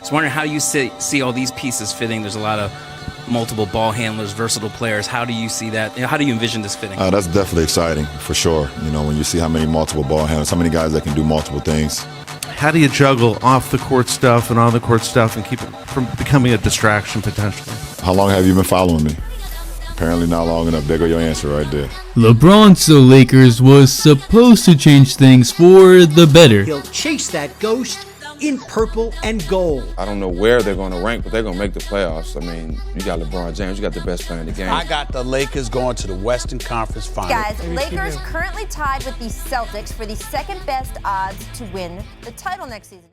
So I'm wondering how you see all these pieces fitting. There's a lot of multiple ball handlers, versatile players. How do you see that? How do you envision this fitting? That's definitely exciting, for sure. When you see how many multiple ball handlers, how many guys that can do multiple things. How do you juggle off the court stuff and on the court stuff and keep it from becoming a distraction potentially? How long have you been following me? Apparently not long enough. There go your answer right there. LeBron to the Lakers was supposed to change things for the better. He'll chase that ghost in purple and gold. I don't know where they're going to rank, but they're going to make the playoffs. I mean, you got LeBron James, you got the best player in the game. I got the Lakers going to the Western Conference Finals. Guys, Lakers currently tied with the Celtics for the second best odds to win the title next season.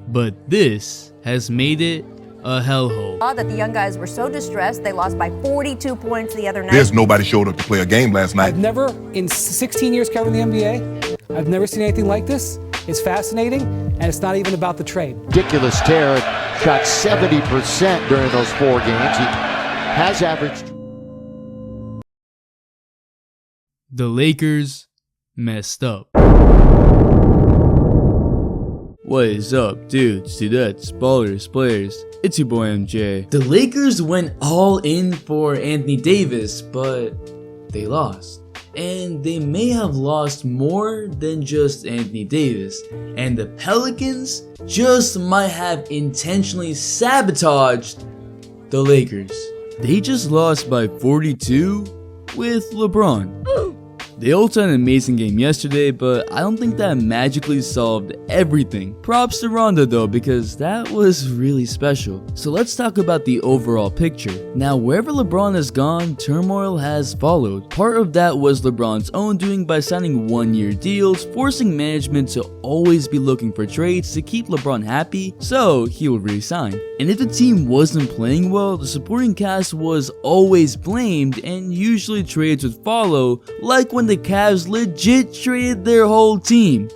But this has made it a hellhole. That the young guys were so distressed, they lost by 42 points the other night. There's nobody showed up to play a game last night. I've never, in 16 years covering the NBA, I've never seen anything like this. It's fascinating, and it's not even about the trade. Ridiculous tear. Shot 70% during those 4 games. He has averaged. The Lakers messed up. What is up, dudes, dudettes, ballers, players? It's your boy MJ. The Lakers went all in for Anthony Davis, but they lost. And they may have lost more than just Anthony Davis. And the Pelicans just might have intentionally sabotaged the Lakers. They just lost by 42 with LeBron. They also had an amazing game yesterday, but I don't think that magically solved everything. Props to Rondo though, because that was really special. So let's talk about the overall picture. Now, wherever LeBron has gone, turmoil has followed. Part of that was LeBron's own doing by signing 1-year deals, forcing management to always be looking for trades to keep LeBron happy, so he will re-sign. And if the team wasn't playing well, the supporting cast was always blamed, and usually trades would follow, like when the Cavs legit traded their whole team.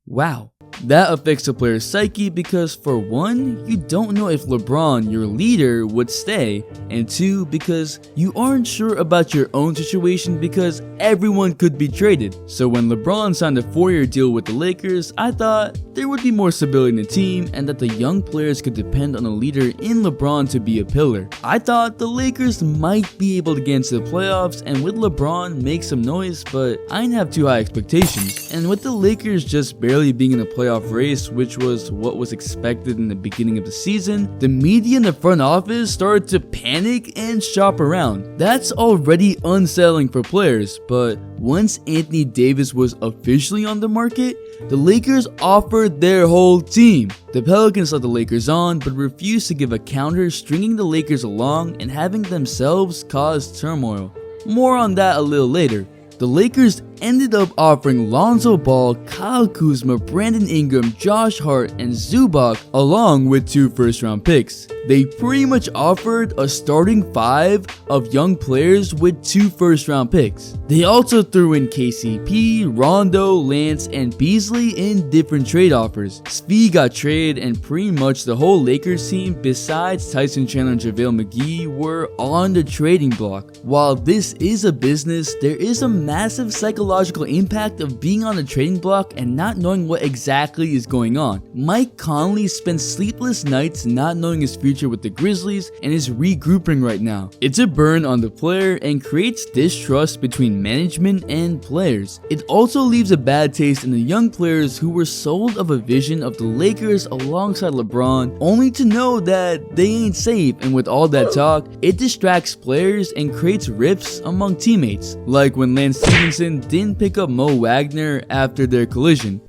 Wow. That affects the player's psyche because for one, you don't know if LeBron, your leader, would stay, and two, because you aren't sure about your own situation because everyone could be traded. So when LeBron signed a 4-year deal with the Lakers, I thought there would be more stability in the team and that the young players could depend on a leader in LeBron to be a pillar. I thought the Lakers might be able to get into the playoffs and with LeBron make some noise, but I didn't have too high expectations. And with the Lakers just barely being in the playoff race, which was what was expected in the beginning of the season, the media in the front office started to panic and shop around. That's already unsettling for players, but once Anthony Davis was officially on the market, the Lakers offered their whole team. The Pelicans let the Lakers on, but refused to give a counter, stringing the Lakers along and having themselves cause turmoil. More on that a little later. The Lakers ended up offering Lonzo Ball, Kyle Kuzma, Brandon Ingram, Josh Hart, and Zubac along with 2 first-round picks. They pretty much offered a starting 5 of young players with 2 first-round picks. They also threw in KCP, Rondo, Lance, and Beasley in different trade offers. Svi got traded and pretty much the whole Lakers team besides Tyson Chandler and JaVale McGee were on the trading block. While this is a business, there is a massive psychological impact of being on the trading block and not knowing what exactly is going on. Mike Conley spent sleepless nights not knowing his future with the Grizzlies and is regrouping right now. It's a burn on the player and creates distrust between management and players. It also leaves a bad taste in the young players who were sold of a vision of the Lakers alongside LeBron, only to know that they ain't safe, and with all that talk, it distracts players and creates rifts among teammates, like when Lance Stevenson didn't pick up Mo Wagner after their collision.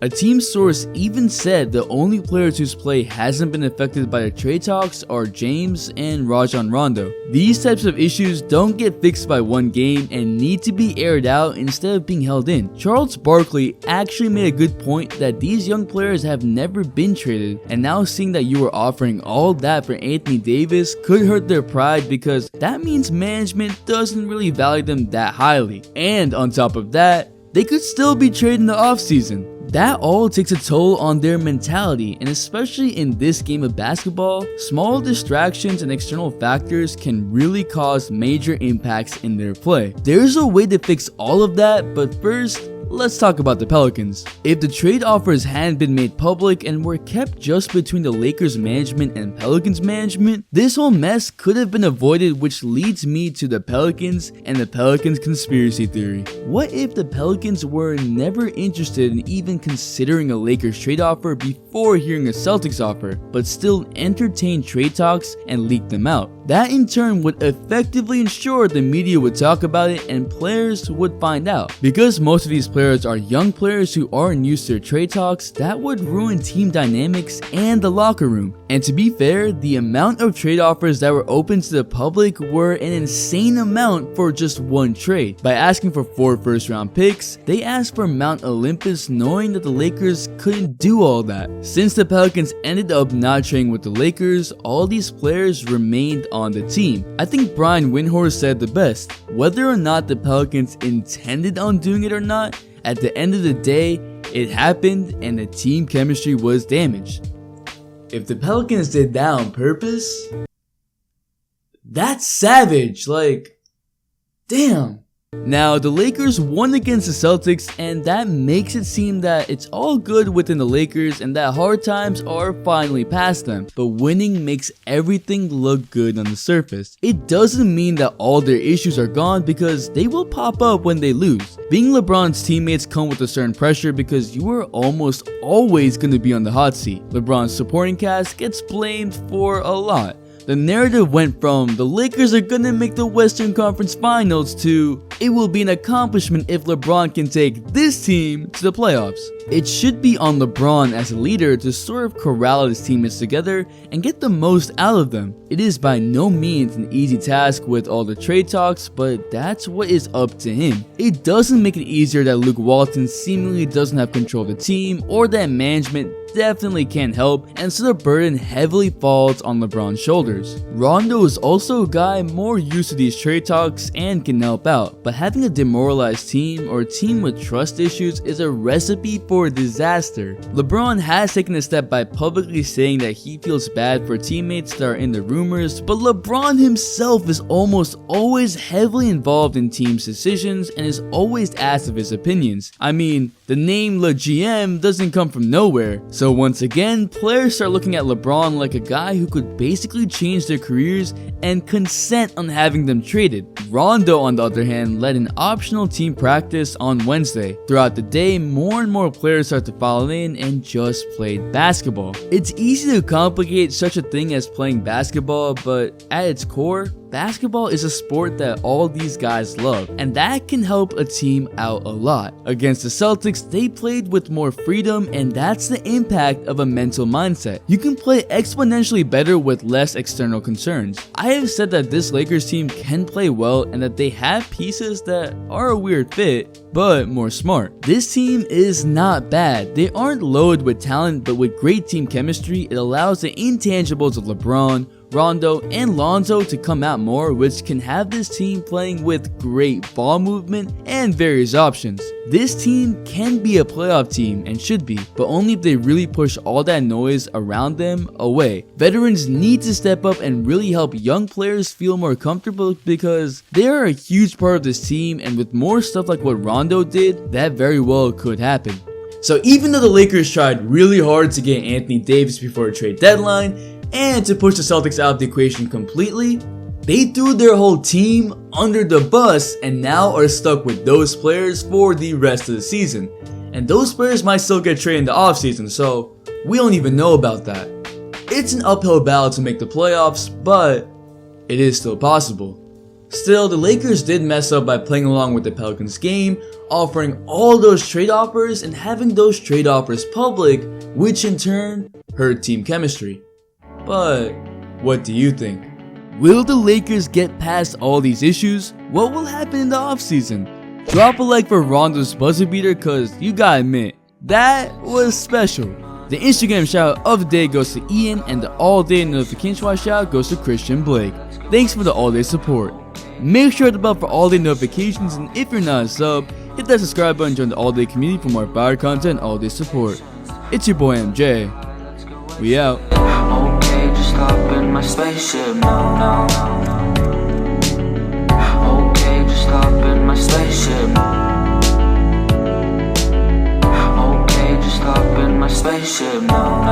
A team source even said the only players whose play hasn't been affected by the trade talks are James and Rajon Rondo. These types of issues don't get fixed by one game and need to be aired out instead of being held in. Charles Barkley actually made a good point that these young players have never been traded, and now seeing that you are offering all that for Anthony Davis could hurt their pride because that means management doesn't really value them that highly. And on top of that, they could still be traded in the offseason. That all takes a toll on their mentality, and especially in this game of basketball, small distractions and external factors can really cause major impacts in their play. There's a way to fix all of that, but first, let's talk about the Pelicans. If the trade offers hadn't been made public and were kept just between the Lakers management and Pelicans management, this whole mess could have been avoided, which leads me to the Pelicans and the Pelicans conspiracy theory. What if the Pelicans were never interested in even considering a Lakers trade offer before hearing a Celtics offer, but still entertained trade talks and leaked them out? That in turn would effectively ensure the media would talk about it and players would find out. Because most of these players are young players who aren't used to trade talks, that would ruin team dynamics and the locker room. And to be fair, the amount of trade offers that were open to the public were an insane amount for just one trade. By asking for 4 first-round picks, they asked for Mount Olympus, knowing that the Lakers couldn't do all that. Since the Pelicans ended up not trading with the Lakers, all these players remained on the team. I think Brian Windhorst said the best. Whether or not the Pelicans intended on doing it or not, at the end of the day, it happened and the team chemistry was damaged. If the Pelicans did that on purpose, that's savage. Like, damn. Now, the Lakers won against the Celtics, and that makes it seem that it's all good within the Lakers and that hard times are finally past them. But winning makes everything look good on the surface. It doesn't mean that all their issues are gone, because they will pop up when they lose. Being LeBron's teammates come with a certain pressure because you are almost always going to be on the hot seat. LeBron's supporting cast gets blamed for a lot. The narrative went from the Lakers are gonna make the Western Conference Finals to it will be an accomplishment if LeBron can take this team to the playoffs. It should be on LeBron as a leader to sort of corral his teammates together and get the most out of them. It is by no means an easy task with all the trade talks, but that's what is up to him. It doesn't make it easier that Luke Walton seemingly doesn't have control of the team, or that management definitely can't help, and so the burden heavily falls on LeBron's shoulders. Rondo is also a guy more used to these trade talks and can help out, but having a demoralized team or a team with trust issues is a recipe for disaster. LeBron has taken a step by publicly saying that he feels bad for teammates that are in the rumors, but LeBron himself is almost always heavily involved in teams' decisions and is always asked of his opinions. I mean, the name LeGM doesn't come from nowhere. So once again, players start looking at LeBron like a guy who could basically change their careers and consent on having them traded. Rondo, on the other hand, led an optional team practice on Wednesday. Throughout the day, more and more players start to follow in and just played basketball. It's easy to complicate such a thing as playing basketball, but at its core, basketball is a sport that all these guys love, and that can help a team out a lot. Against the Celtics, they played with more freedom, and that's the impact of a mental mindset. You can play exponentially better with less external concerns. I have said that this Lakers team can play well and that they have pieces that are a weird fit, but more smart. This team is not bad. They aren't loaded with talent, but with great team chemistry, it allows the intangibles of LeBron, Rondo, and Lonzo to come out more, which can have this team playing with great ball movement and various options. This team can be a playoff team and should be, but only if they really push all that noise around them away. Veterans need to step up and really help young players feel more comfortable, because they are a huge part of this team, and with more stuff like what Rondo did, that very well could happen. So even though the Lakers tried really hard to get Anthony Davis before a trade deadline, and to push the Celtics out of the equation completely, they threw their whole team under the bus and now are stuck with those players for the rest of the season. And those players might still get traded in the offseason, so we don't even know about that. It's an uphill battle to make the playoffs, but it is still possible. Still, the Lakers did mess up by playing along with the Pelicans game, offering all those trade offers and having those trade offers public, which in turn hurt team chemistry. But what do you think? Will the Lakers get past all these issues? What will happen in the offseason? Drop a like for Rondo's buzzer beater, cause you gotta admit, that was special. The Instagram shout out of the day goes to Ian, and the all day notification shout out goes to Christian Blake. Thanks for the all day support. Make sure to hit the bell for all day notifications, and if you're not a sub, hit that subscribe button and join the all day community for more fire content and all day support. It's your boy MJ. We out. Stop in my spaceship, no. Okay, just stop in my spaceship. my spaceship, no, no.